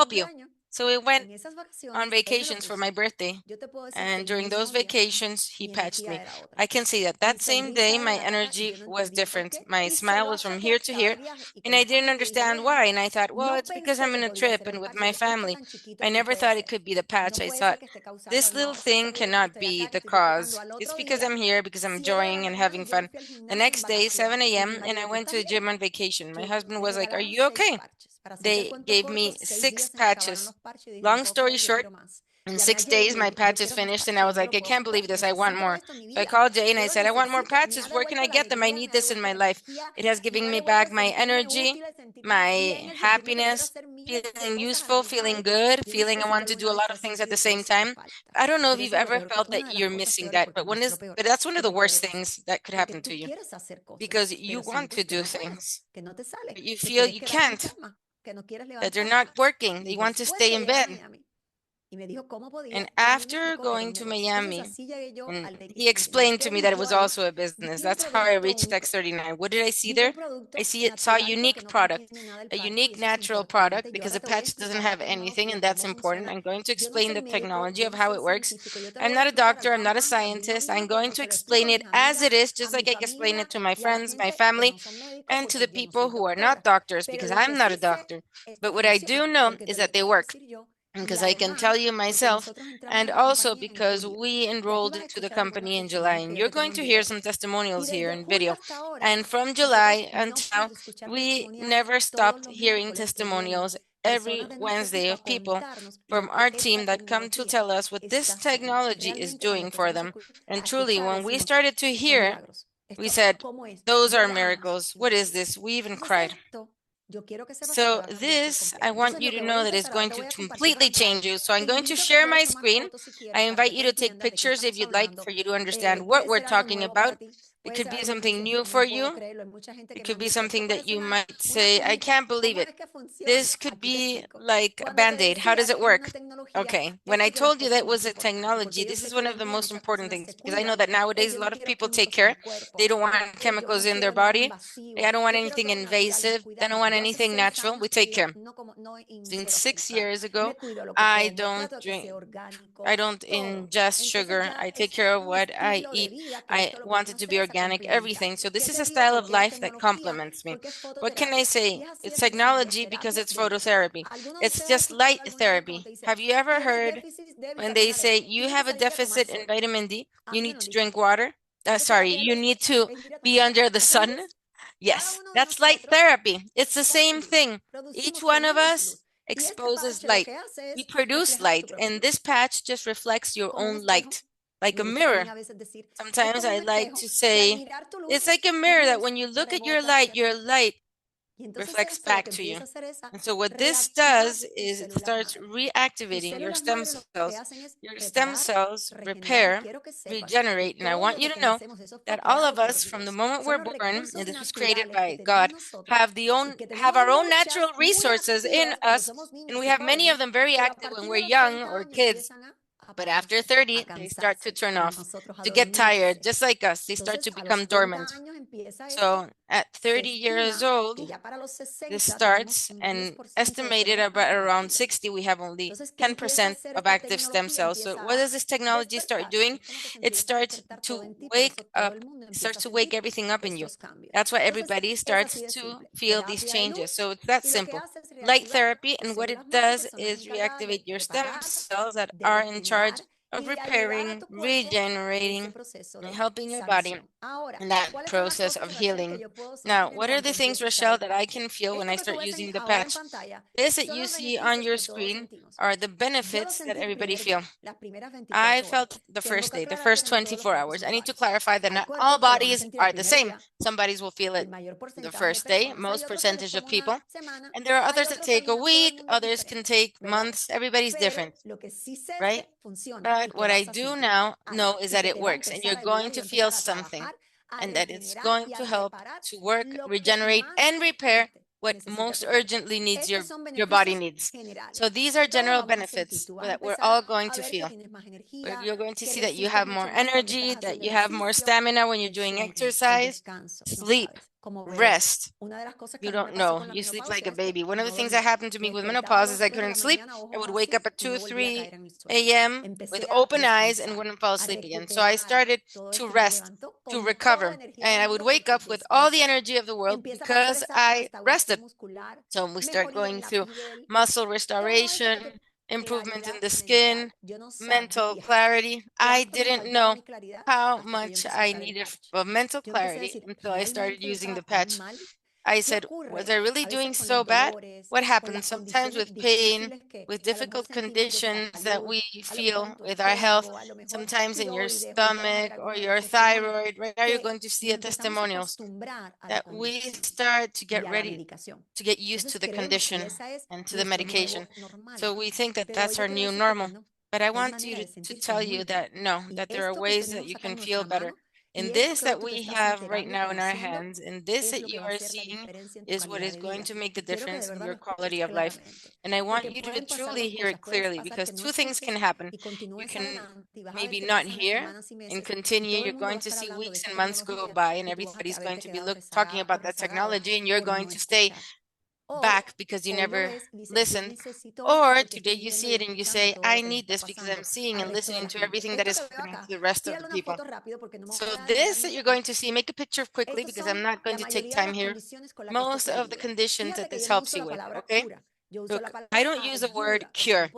help you. cumpleaños, So we went en esas on vacaciones, él me lo vacations for puso. my birthday. Yo te puedo decir que And el during those mismo día vacations, he mi patched energía me. era otra. I can say that Mi that same day, sonrisa era my la cara y energy yo no was entendía por different. qué. My Y se smile lo was from achaqué here a to cada here. viaje y con And I la didn't familia que iba understand viajando. why. And I thought, well, No it's because I'm pensé que in a podía trip ser and el with parche. my Dije, esto family. tan chiquito I no never puede thought it ser. could be the patch. No I puede thought, ser que esté causando, this no, little esto thing seguro es que cannot estoy be acá, que the estoy disfrutando. cause. Al It's otro because día, I'm here, because I'm 7 de enjoying la and mañana, having yo me fun. fui al The gimnasio en next day, vacación 7 y mi a.m., and I marido, ¿tú went to estás the gym bien? on vacation. My Que husband me was like, are regalaron you 6 okay? parches. Para hacerte el They cuento gave corto, me 6 días 6 se me acabaron patches. los parches y dije, no Long puedo story creer, yo short, quiero más. in Llamé a 6 Jay y days, le my dije, yo patch is quiero más finished, and I parches, was yo no like, lo I puedo can't believe comprar, this. I want necesito more. esto en mi So I vida. called Jay and I Yo lo said, I want more necesito, me patches. ha Where can devuelto I la get them? I alegría, me need ha this in devuelto my la life. energía, It has me given ha me devuelto el back my sentirme energy, útil, el sentirme bien, my el sentirme que quiero happiness, hacer mi feeling useful, feeling good, feeling I want to do a lot of things at the same time. I don't know if you've ever felt that you're missing that, but that's one of the worst things that could happen to you because you want to do things, but you feel you can't, that they're not working. They want to stay in bed. And after going to Miami, and he explained to me that it was also a business. That's how I reached X39. What did I see there? Saw a unique product, a unique natural product, because the patch doesn't have anything, and that's important. I'm going to explain the technology of how it works. I'm not a doctor, I'm not a scientist. I'm going to explain it as it is, just like I explain it to my friends, my family, and to the people who are not doctors, because I'm not a doctor. But what I do know is that they work, because I can tell you myself, and also because we enrolled into the company in July, and you're going to hear some testimonials here in video. And from July until now, we never stopped hearing testimonials every Wednesday of people from our team that come to tell us what this technology is doing for them. And truly, when we started to hear, we said, those are miracles. What is this? We even cried. So this, I want you to know that it's going to completely change you. So I'm going to share my screen. I invite you to take pictures if you'd like, for you to understand what we're talking about. It could be something new for you. It could be something that you might say, I can't believe it. This could be like a Band-Aid. How does it work? Okay, when I told you that was a technology, this is one of the most important things, because I know that nowadays a lot of people take care. They don't want chemicals in their body. I don't want anything invasive. They don't want anything natural. We take care. Since 6 years ago, I don't drink, I don't ingest sugar. I take care of what I eat. I want it to be organic, everything. So this is a style of life that complements me. What can I say? It's technology because it's phototherapy. It's just light therapy. Have you ever heard when they say you have a deficit in vitamin D, you need to drink water? Sorry, you need to be under the sun. Yes, that's light therapy. It's the same thing. Each one of us exposes light. We produce light, and this patch just reflects your own light, like a mirror. Sometimes I like to say it's like a mirror that when you look at your light reflects back to you. And so what this does is it starts reactivating your stem cells. Your stem cells repair, regenerate, and I want you to know that all of us, from the moment we're born, and this was created by God, have our own natural resources in us, and we have many of them very active when we're young or kids. But after 30, they start to turn off, to get tired, just like us. They start to become dormant. So at 30 years old, this starts, and estimated about around 60, we have only 10% of active stem cells. So what does this technology start doing? It starts to wake up, starts to wake everything up in you. That's why everybody starts to feel these changes. So it's that simple. Light therapy, and what it does is reactivate your stem cells that are in charge of repairing, regenerating, and helping your body in that process of healing. Now, what are the things, Rochelle, that I can feel when I start using the patch? This that you see on your screen are the benefits that everybody feel. I felt the first day, the first 24 hours. I need to clarify that not all bodies are the same. Some bodies will feel it the first day, most percentage of people. And there are others that take a week, others can take months. Everybody's different, right? But what I do now know is that it works, and you're going to feel something, and that it's going to help to work, regenerate, and repair what most urgently needs your body needs. So these are general benefits that we're all going to feel. You're going to see that you have more energy, that you have more stamina when you're doing exercise, sleep, rest. You don't know. You sleep like a baby. One of the things that happened to me with menopause is I couldn't sleep. I would wake up at 2, 3 a.m. with open eyes and wouldn't fall asleep again. So I started to rest, to recover. And I would wake up with all the energy of the world because I rested. So we start going through muscle restoration, improvement in the skin, mental clarity. I didn't know how much I needed of mental clarity until I started using the patch. I said, was I really doing so bad? What happens sometimes with pain, with difficult conditions that we feel with our health, sometimes in your stomach or your thyroid? Right now, you're going to see a testimonials that we start to get ready to get used to the condition and to the medication. So we think that that's our new normal. But I want you to tell you that no, that there are ways that you can feel better. And this that we have right now in our hands, and this that you are seeing is what is going to make the difference in your quality of life. And I want you to truly hear it clearly, because two things can happen. You can maybe not hear and continue. You're going to see weeks and months go by, and everybody's going to be talking about that technology, and you're going to stay back because you never listened. Or today you see it and you say, I need this because I'm seeing and listening to everything that is happening to the rest of the people. So this that you're going to see, make a picture quickly because I'm not going to take time here. Most of the conditions that this helps you with, okay? Look, I don't use the word cure.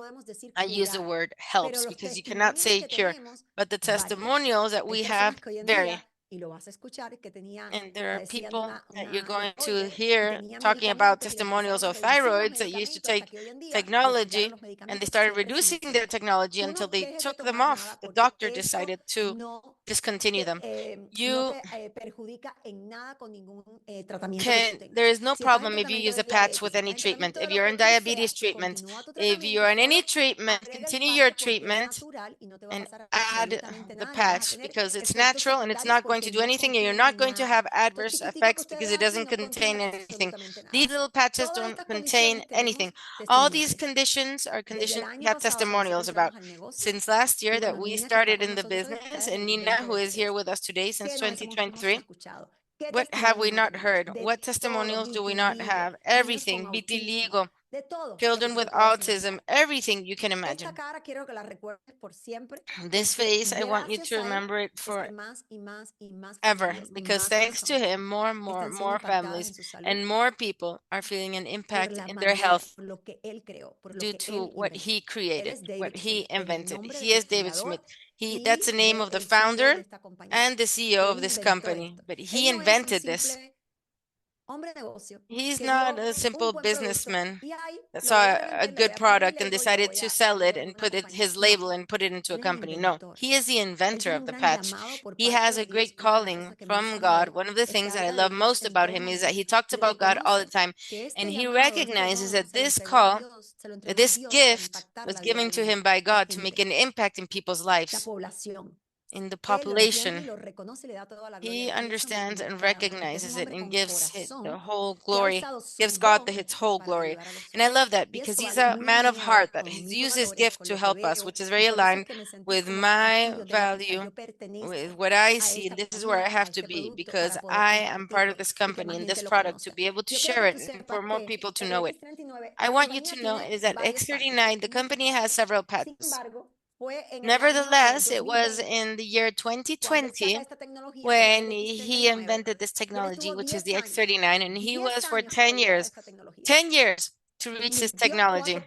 I use the word helps because you cannot say cure, but the testimonials that we have vary. And there are people that you're going to hear talking about testimonials of thyroids that used to take technology, and they started reducing their technology until they took them off. The doctor decided to discontinue them. You can, there is no problem if you use a patch with any treatment. If you're in diabetes treatment, if you're in any treatment, continue your treatment and add the patch because it's natural and it's not going to do anything, and you're not going to have adverse effects because it doesn't contain anything. These little patches don't contain anything. All these conditions are conditions we have testimonials about. Since last year that we started in the business, and Nina, who is here with us today since 2023, what have we not heard? What testimonials do we not have? Everything, vitiligo, children with autism, everything you can imagine. This face, I want you to remember it forever, because thanks to him, more families and more people are feeling an impact in their health due to what he created, what he invented. He is David Smith. That's the name of the founder and the CEO of this company, but he invented this. He's not a simple businessman that saw a good product and decided to sell it and put his label and put it into a company. No, he is the inventor of the patch. He has a great calling from God. One of the things that I love most about him is that he talks about God all the time, and he recognizes that this call, this gift was given to him by God to make an impact in people's lives, in the population. He understands and recognizes it and gives it the whole glory, gives God its whole glory. And I love that because he's a man of heart that has used his gift to help us, which is very aligned with my value, with what I see. And this is where I have to be because I am part of this company and this product to be able to share it and for more people to know it. I want you to know is that X39, the company has several patents. Nevertheless, it was in the year 2020 when he invented this technology, which is the X39, and he was for 10 years to reach this technology.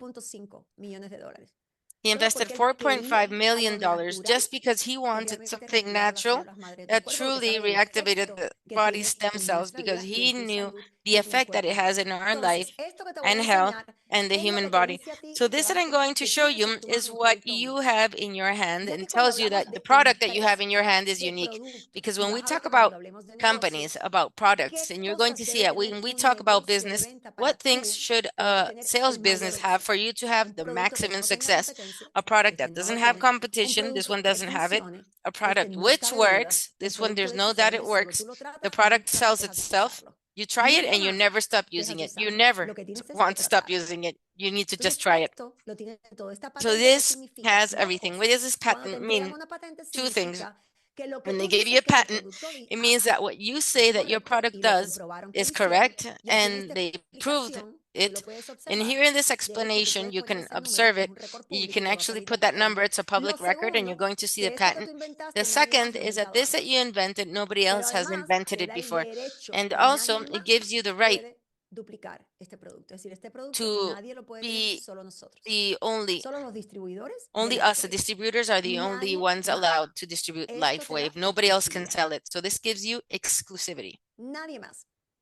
He invested $4.5 million just because he wanted something natural that truly reactivated the body's stem cells, because he knew the effect that it has in our life and health and the human body. So this that I'm going to show you is what you have in your hand, and tells you that the product that you have in your hand is unique. Because when we talk about companies, about products, and you're going to see it, when we talk about business, what things should a sales business have for you to have the maximum success? A product that doesn't have competition, this one doesn't have it. A product which works, this one there's no doubt it works. The product sells itself. You try it and you never stop using it. You never want to stop using it. You need to just try it. So this has everything. What does this patent mean? Two things. When they give you a patent, it means that what you say that your product does is correct, and they proved it. And here in this explanation, you can observe it. You can actually put that number. It's a public record, and you're going to see the patent. The second is that this that you invented, nobody else has invented it before. And also, it gives you the right to be the only us, the distributors are the only ones allowed to distribute LifeWave. Nobody else can sell it. So this gives you exclusivity.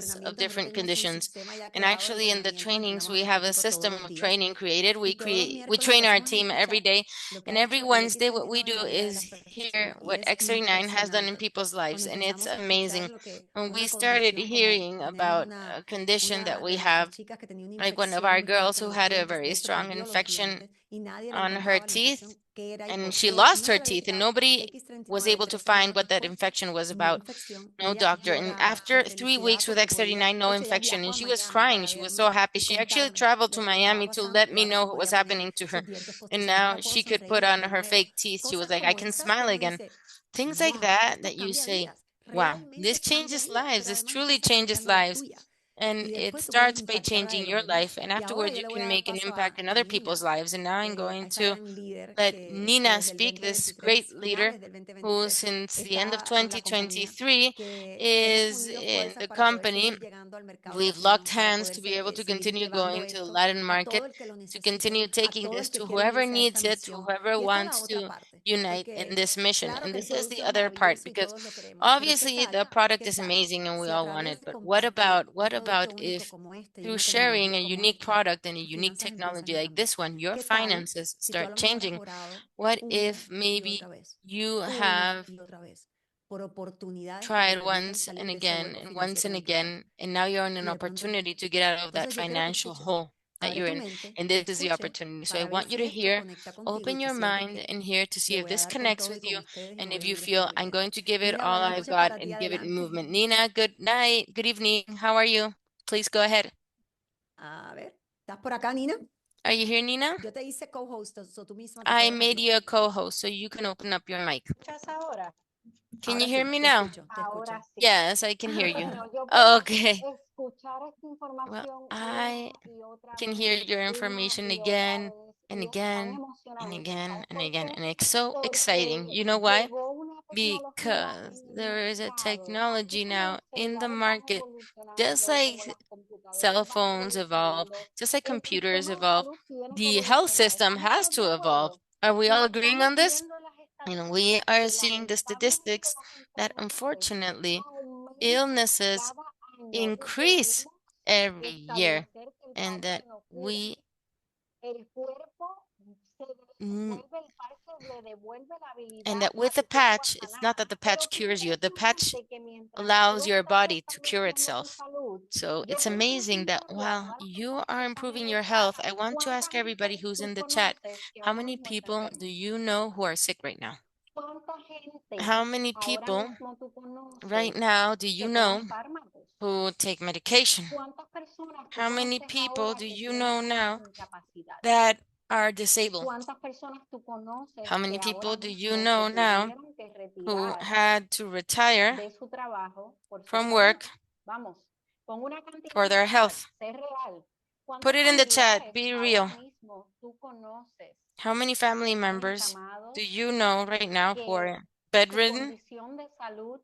thousands of different conditions. And actually in the trainings, we have a system of training created. We train our team every day. And every Wednesday, what we do is hear what X39 has done in people's lives. And it's amazing. When we started hearing about a condition that we have, like one of our girls who had a very strong infection on her teeth, and she lost her teeth, and nobody was able to find what that infection was about. No doctor. And after 3 weeks with X39, no infection. And she was crying. She was so happy. She actually traveled to Miami to let me know what was happening to her. And now she could put on her fake teeth. She was like, I can smile again. Things like that, that you say, wow, this changes lives. This truly changes lives. And it starts by changing your life. And afterwards, you can make an impact in other people's lives. And now I'm going to let Nina speak, this great leader who since the end of 2023 is in the company. We've locked hands to be able to continue going to the Latin market, to continue taking this to whoever needs it, to whoever wants to unite in this mission. And this is the other part, because obviously the product is amazing and we all want it. But what about if through sharing a unique product and a unique technology like this one, your finances start changing? What if maybe you have tried once and again, and now you're in an opportunity to get out of that financial hole that you're in, and this is the opportunity. So I want you to hear, open your mind and hear to see if this connects with you, and if you feel I'm going to give it all I've got and give it movement. Nina, good night, good evening. How are you? Please go ahead. A ver, ¿estás por acá, Nina? Are you here, Nina? Yo te hice co-host, so tú misma te I puedes made hacer. you a co-host, so you can open up your mic. ¿Escuchas ahora? Can Ahora you hear sí, me te now? escucho, te Ahora escucho. sí. Yes, I can hear you. Bueno, yo puedo Okay. escuchar esta información Well, I una y otra can vez, hear your una information y otra again vez, and y es tan again and emocionante. again ¿Sabes and por again. qué? And it's so Porque exciting. You know why? llegó una tecnología Because en el there is a mercado, technology así como now los in the celulares van market, just evolucionando, like como las cell computadoras van phones evolve, evolucionando, just like el computers sistema de evolve, salud tiene que the health evolucionar. system has ¿Estamos todos de to evolve. acuerdo? Are we Y all agreeing estamos on this? viendo las And we are estadísticas que seeing the lamentablemente statistics las that enfermedades unfortunately aumentan illnesses cada año y increase debemos every year, establecer que el and parche that no cura. we El cuerpo se mm, devuelve, el parche le devuelve la habilidad and that a with the tu cuerpo a patch, it's sanar. not that the Pero patch qué cures you, the patch impresionante que mientras allows yo your estaba body to cure restableciendo mi itself. salud, So yo it's quiero amazing that preguntarle a while todas las you personas are que están en improving el your chat, health, I want to ¿cuánta ask everybody gente who's tú in the chat, conoces que how ahora many mismo está people enfermo? do you know who are sick right now? ¿Cuánta gente How many ahora people mismo tú conoces right now do you que know toman fármacos? who take medication? ¿Cuántas personas tú How many conoces people ahora do que you tienen know una now incapacidad? that are disabled? ¿Cuántas personas tú conoces How many que ahora people do you mismo se know now tuvieron que who retirar had to retire de su trabajo por su from salud? work Vamos, con una cantidad for en their el chat, health? sé real. Put ¿Cuántos it in the chat, familiares be ahora real. mismo tú conoces How many que family están members encamados, do you know right now who que are su bedridden, condición de salud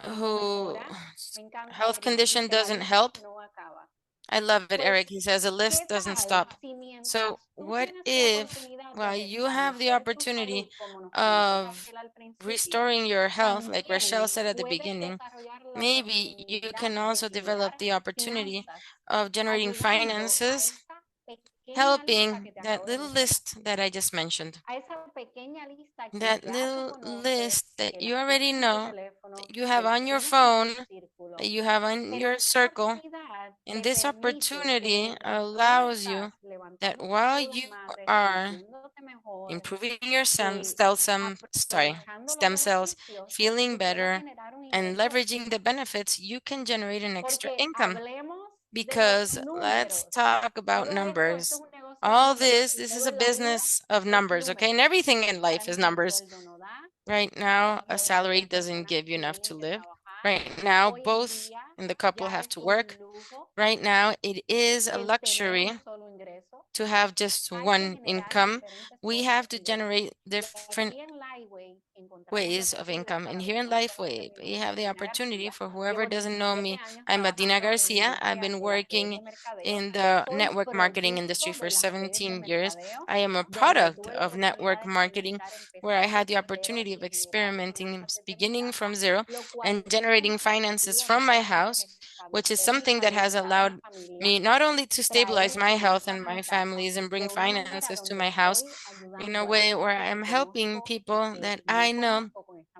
no who mejora? Me encanta, health Eric, condition dice la doesn't lista help? no acaba. I love it, Pues, Eric. He says the ¿qué list doesn't tal stop. si So mientras tú what tienes la if, oportunidad de while you have the restablecer tu opportunity salud, como nos comentó of Rachel al principio, restoring your health, like Rachel también said at the puedes beginning, desarrollar la maybe you oportunidad can de also develop generar the opportunity finanzas of generating ayudando a finances, esa pequeña lista helping que te that acabo de little mencionar. list that I just mentioned. A esa pequeña lista que That ya tú little conoces, list that que you la already tienes en tu know, teléfono, that you que have la on your tienes en phone, tu círculo. that you have on Pero your esa circle, oportunidad and te this permite que opportunity mientras tú allows you estás that levantando tus while células you madres, are sintiéndote mejor, improving your eh, aprovechando los stem cells, beneficios, feeling tú puedas better, generar un and ingreso leveraging the extra. benefits, you can generate an extra Porque income. hablemos de los Because let's números. talk about Todo esto es numbers. un negocio de All números. this is Todo a en la vida business of es numbers, okay? And números. everything in Ahora life is mismo el numbers. sueldo no da. Right now, a Hoy en día salary hay doesn't personas give que you enough tienen to que live. trabajar. Right now, Hoy en both día and the couple ya have es to un work. lujo Right now, it is a el tener luxury un solo ingreso. to have just Hay que one generar income. diferentes We formas have de to ingreso. generate Y different aquí en Liveway encontramos la ways of facilidad income. And para here los que in no me conocen, LifeWay, mi we nombre es have the Dina opportunity García. for whoever Llevo doesn't know 17 me. años I'm Adina trabajando en la Garcia. I've industria been de las redes working de mercadeo. in the Soy network marketing industry producto for de las redes de 17 years. mercadeo, I am a donde product tuve la of oportunidad network de marketing experimentar where I empezar had de the cero opportunity of y generar experimenting finanzas desde mi beginning from casa, zero lo cual and me dio generating una finances perspectiva de from my cómo house, which is restablecer mi something that salud, has ayudar a la allowed familia, me not only to stabilize traer my health and finanzas my a casa families and de bring una manera finances to donde my house estoy in a ayudando a way where personas que I'm helping conozco y people que that no I know conozco con esta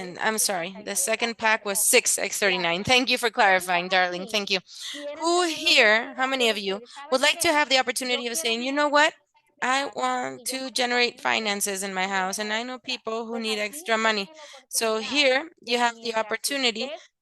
And I'm sorry, the second pack was 6 X39. Thank you for clarifying, darling. Thank you. Who here, how many of you would like to have the opportunity of saying, you know what? I want to generate finances in my house, and I know people who need extra money. So here you have the opportunity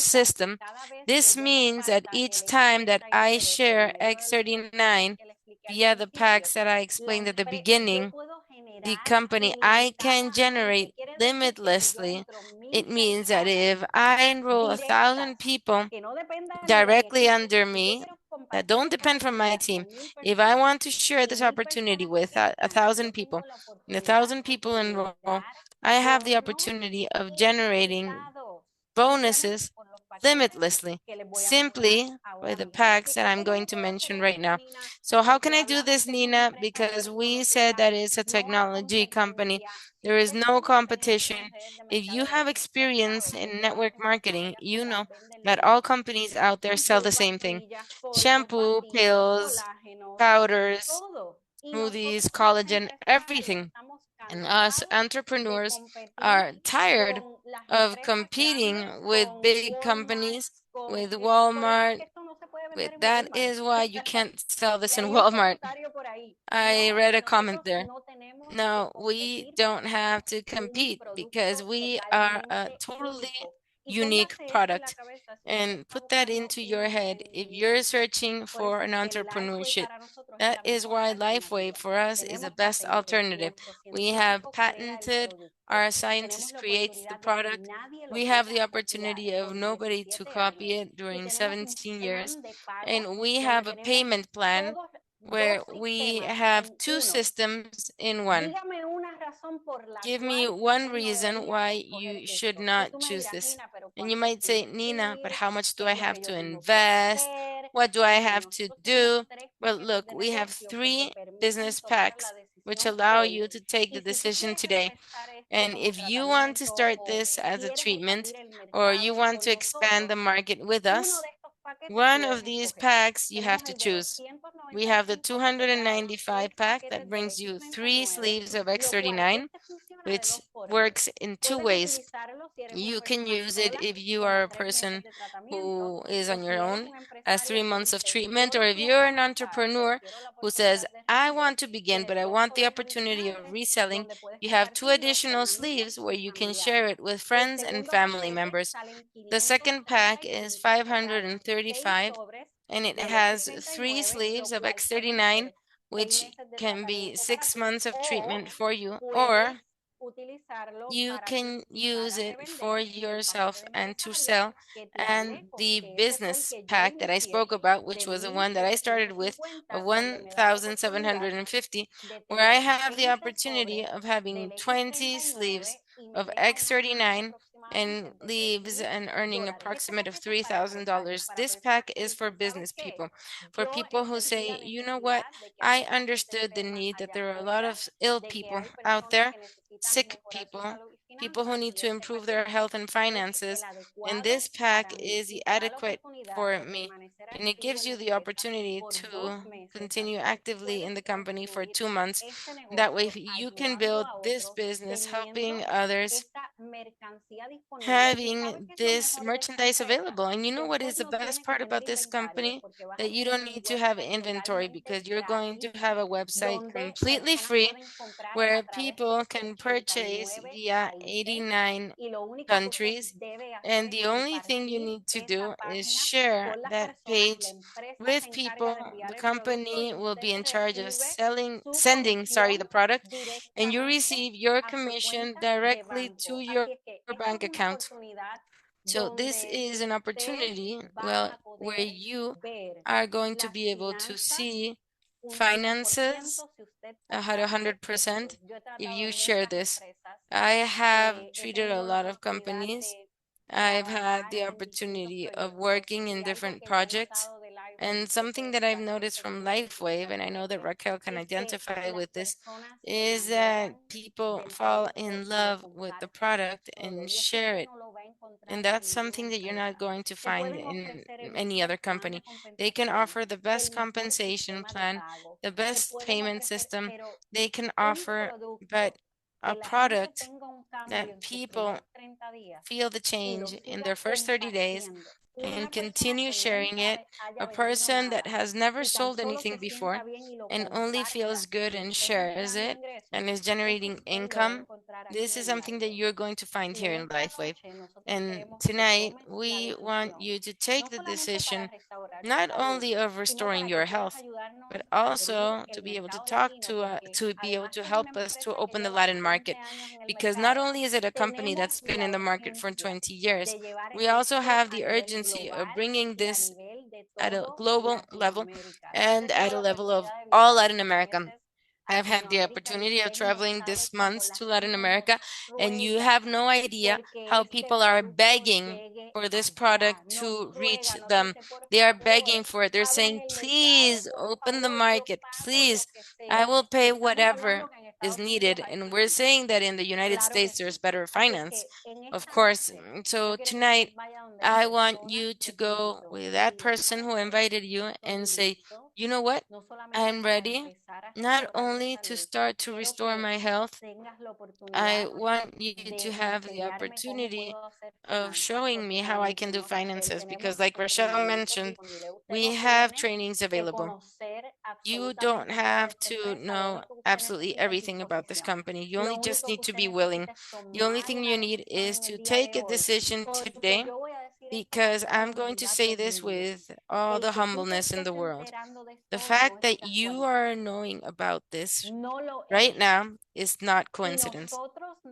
system. This means that each time that I share X39 via the packs that I explained at the beginning, the company, I can generate limitlessly, it means that if I enroll 1,000 people directly under me that don't depend from my team, if I want to share this opportunity with 1,000 people, and 1,000 people enroll, I have the opportunity of generating bonuses limitlessly, simply by the packs that I'm going to mention right now. So how can I do this, Nina? Because we said that it's a technology company. There is no competition. If you have experience in network marketing, you know that all companies out there sell the same thing. Shampoo, pills, powders, smoothies, collagen, everything. And us entrepreneurs are tired of competing with big companies, with Walmart. That is why you can't sell this in Walmart. I read a comment there. No, we don't have to compete because we are a totally unique product. And put that into your head. If you're searching for an entrepreneurship, that is why LifeWave for us is the best alternative. We have patented, our scientist creates the product. We have the opportunity of nobody to copy it during 17 years. And we have a payment plan where we have two systems in one. Give me one reason why you should not choose this. And you might say, Nina, but how much do I have to invest? What do I have to do? Well, look, we have 3 business packs which allow you to take the decision today. And if you want to start this as a treatment or you want to expand the market with us, one of these packs you have to choose. We have the 295 pack that brings you 3 sleeves of X39, which works in 2 ways. You can use it if you are a person who is on your own as 3 months of treatment, or if you're an entrepreneur who says, I want to begin, but I want the opportunity of reselling, you have 2 additional sleeves where you can share it with friends and family members. The second pack is 535 and it has 3 sleeves of X39, which can be 6 months of treatment for you, or you can use it for yourself and to sell. And the business pack that I spoke about, which was the one that I started with of 1,750, where I have the opportunity of having 20 sleeves of X39 and leaves and earning approximate of $3,000. This pack is for business people, for people who say, you know what, I understood the need that there are a lot of ill people out there, sick people, people who need to improve their health and finances, and this pack is the adequate for me. And it gives you the opportunity to continue actively in the company for 2 months. That way you can build this business helping others, having this merchandise available. And you know what is the best part about this company? That you don't need to have inventory because you're going to have a website completely free where people can purchase via 89 countries. And the only thing you need to do is share that page with people. The company will be in charge of sending, the product, and you receive your commission directly to your bank account. So this is an opportunity, well, where you are going to be able to see finances at 100% if you share this. I have treated a lot of companies. I've had the opportunity of working in different projects. And something that I've noticed from LifeWave, and I know that Raquel can identify with this, is that people fall in love with the product and share it. And that's something that you're not going to find in any other company. They can offer the best compensation plan, the best payment system they can offer, but a product that people feel the change in their first 30 days and continue sharing it. A person that has never sold anything before and only feels good and shares it and is generating income, this is something that you're going to find here in LifeWave. And tonight, we want you to take the decision not only of restoring your health, but also to be able to to be able to help us to open the Latin market. Because not only is it a company that's been in the market for 20 years, we also have the urgency of bringing this at a global level and at a level of all Latin America. I've had the opportunity of traveling this month to Latin America, and you have no idea how people are begging for this product to reach them. They are begging for it. They're saying, please open the market, please. I will pay whatever is needed. And we're saying that in the United States, there's better finance, of course. So tonight, I want you to go with that person who invited you and say, you know what? I'm ready not only to start to restore my health, I want you to have the opportunity of showing me how I can do finances because, like Rochelle mentioned, we have trainings available. You don't have to know absolutely everything about this company. You only just need to be willing. The only thing you need is to take a decision today because I'm going to say this with all the humbleness in the world. The fact that you are knowing about this right now is not coincidence.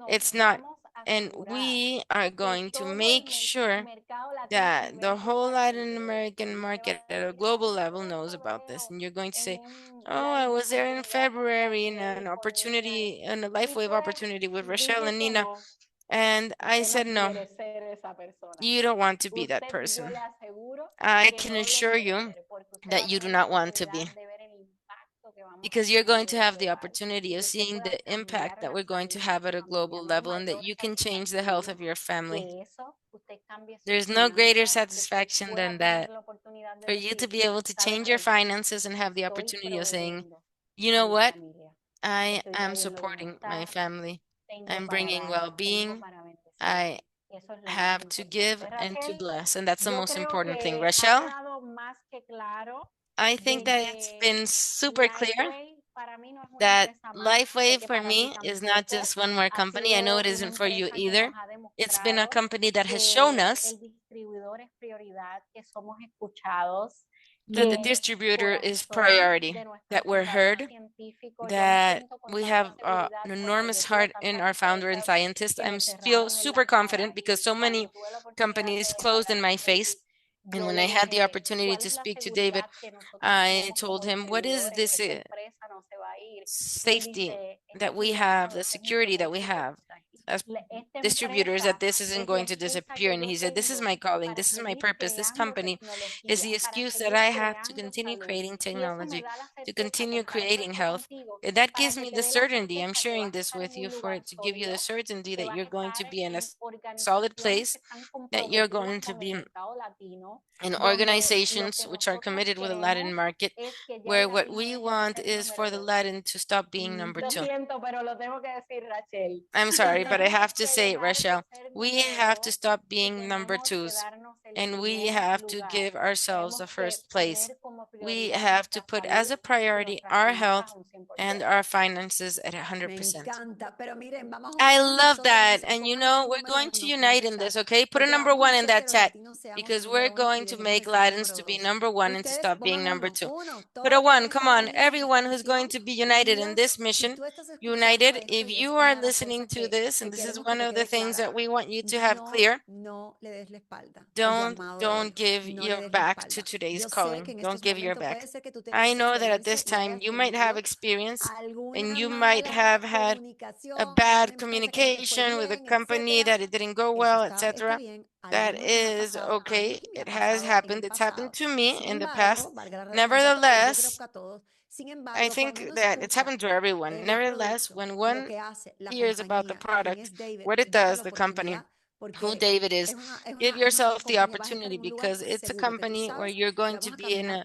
It's not. And we are going to make sure that the whole Latin American market at a global level knows about this. And you're going to say, oh, I was there in February in an opportunity, in a LifeWave opportunity with Rochelle and Nina. And I said, no, you don't want to be that person. I can assure you that you do not want to be because you're going to have the opportunity of seeing the impact that we're going to have at a global level and that you can change the health of your family. There's no greater satisfaction than that for you to be able to change your finances and have the opportunity of saying, you know what? I am supporting my family. I'm bringing well-being. I have to give and to bless, and that's the most important thing. Rochelle, I think that it's been super clear that LifeWave for me is not just one more company. I know it isn't for you either. It's been a company that has shown us that the distributor is priority, that we're heard, that we have an enormous heart in our founder and scientist. I feel super confident because so many companies closed in my face. And when I had the opportunity to speak to David, I told him, what is this safety that we have, the security that we have as distributors, that this isn't going to disappear? And he said, this is my calling, this is my purpose. This company is the excuse that I have to continue creating technology, to continue creating health. And that gives me the certainty. I'm sharing this with you for it to give you the certainty that you're going to be in a solid place, that you're going to be in organizations which are committed with the Latin market, where what we want is for the Latin to stop being number two. I'm sorry, but I have to say it, Rochelle. We have to stop being number twos, and we have to give ourselves the first place. We have to put as a priority our health and our finances at 100%. I love that. And you know, we're going to unite in this, okay? Put a number one in that chat because we're going to make Latins to be number one and to stop being number two. Put a one. Come on, everyone who's going to be united in this mission. United, if you are listening to this, and this is one of the things that we want you to have clear, don't give your back to today's calling. Don't give your back. I know that at this time you might have experience and you might have had a bad communication with a company that it didn't go well, etc. That is okay. It has happened. It's happened to me in the past. Nevertheless, I think that it's happened to everyone. Nevertheless, when one hears about the product, what it does, the company, who David is, give yourself the opportunity because it's a company where you're going to be in a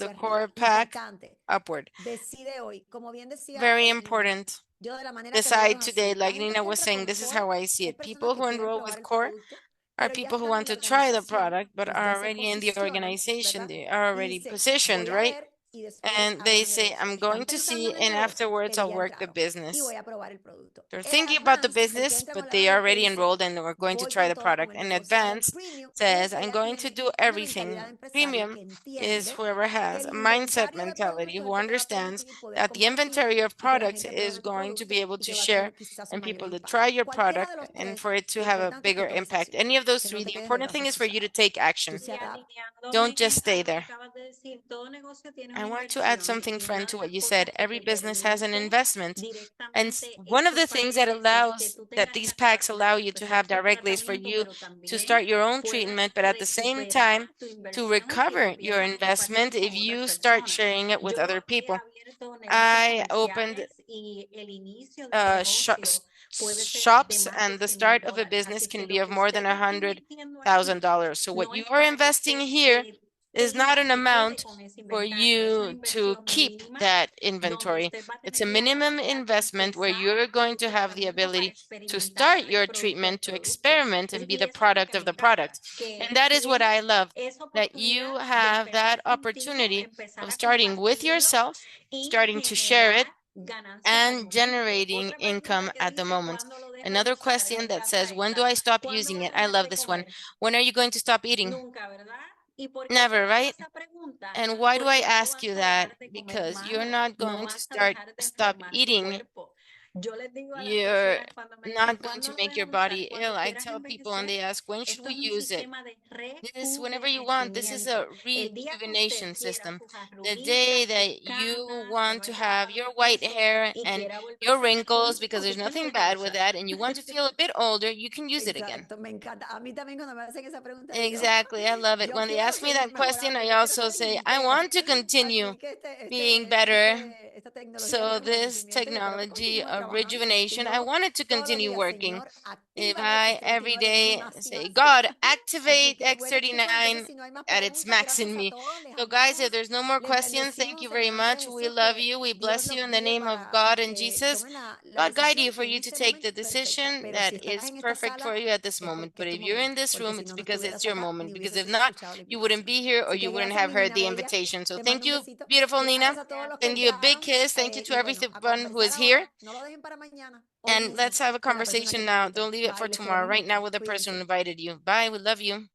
the hacia core arriba. pack Importante. upward. Decide hoy, como bien decía Very Nina, important. yo de la manera que lo Decide veo es today, así. La like gente Nina que was entra saying, con this is core how I see es it. personas People que who quieren enroll probar with el core producto, are pero ya people who están want en la to try the organización, product, but pues are ya se already in the posicionan, organization. ¿verdad? They are Y already dice, positioned, voy a right? ver y después And hago they el say, negocio. I'm Están going to pensando see, en el and negocio, afterwards pero I'll ya work the entraron y business. voy a probar el producto. They're El thinking about the advance, el que business, entra con but la they base already dice, enrolled and we're going to voy try con the todo con product. el And negociado. El advance premium es el says, que I'm ya going to tiene do una mentalidad everything. empresaria Premium que is entiende whoever que has el a mindset inventario de mentality, productos who es el que va a understands permitir poder that the compartir inventory of y que la products gente pruebe is tu going to producto be able y to que va a share tener quizás un and mayor people to impacto. try your Cualquiera product de los and tres, for it to lo have a importante es que bigger tomes impact. acción, Any of those que three, no te the quedes de important brazos thing is for you to cruzados. take action. Tú se Y adapta. Don't alineándome just stay a lo que there. acabas de decir, todo negocio tiene I want to add something, friend, to what you said. Every business has an investment. And one of the things that these packs allow you to have directly is for you to start your own treatment, but at the same time to recover your investment if you start sharing it with other people. I opened shops, and the start of a business can be of more than $100,000. So what you are investing here is not an amount for you to keep that inventory. It's a minimum investment where you're going to have the ability to start your treatment, to experiment and be the product of the product. And that is what I love, that you have that opportunity of starting with yourself, starting to share it, and generating income at the moment. Another question that says, when do I stop using it? I love this one. When are you going to stop eating? Never, right? And why do I ask you that? Because you're not going to stop eating. You're not going to make your body ill. I tell people when they ask, when should we use it? This, whenever you want. This is a rejuvenation system. The day that you want to have your white hair and your wrinkles, because there's nothing bad with that, and you want to feel a bit older, you can use it again. Exacto, me encanta. A mí también cuando me hacen esa pregunta, digo, Exactly, I love it. yo When they quiero ask me that seguir question, I mejorando. also say, I want to continue Así que being better. esta tecnología So de this rejuvenecimiento, yo quiero que technology continúe of trabajando. rejuvenation, I Yo want it to todos los continue días, working. Señor, If actívame I every X39 en day mi say, máxima. God, Así activate que, bueno, chicos, entonces X39 si no hay más at its preguntas, max in gracias a me. todos, les So guys, if amamos, there's no more les questions, thank you bendecimos en el very nombre de much. We Jesús, love que you. We Dios bless los you in the guíe name of para God and que Jesus. tomen la God guide decisión you for en you to este take the momento perfecta. decision Pero that si estás is en esta perfect sala, for you at this es moment. porque But es tu if you're in momento, this porque room, si it's no, no because it's estuvieras your acá moment. ni Because if hubieses not, escuchado la you wouldn't invitación. be here or Así you que wouldn't gracias, have mi heard niña the bella. invitation. So Te thank mando un you, besito. beautiful Nina. Gracias a todos los que Send you a big entraron. kiss. Thank you Y to bueno, a everyone who is conversar here. ahora. No lo dejen para mañana. Hoy And mismo. let's have a Con la persona que conversation te now. invité. Don't leave it for Bye, les tomorrow. queremos Right now mucho. with the person Cuídense. who invited you. Bye. We love you.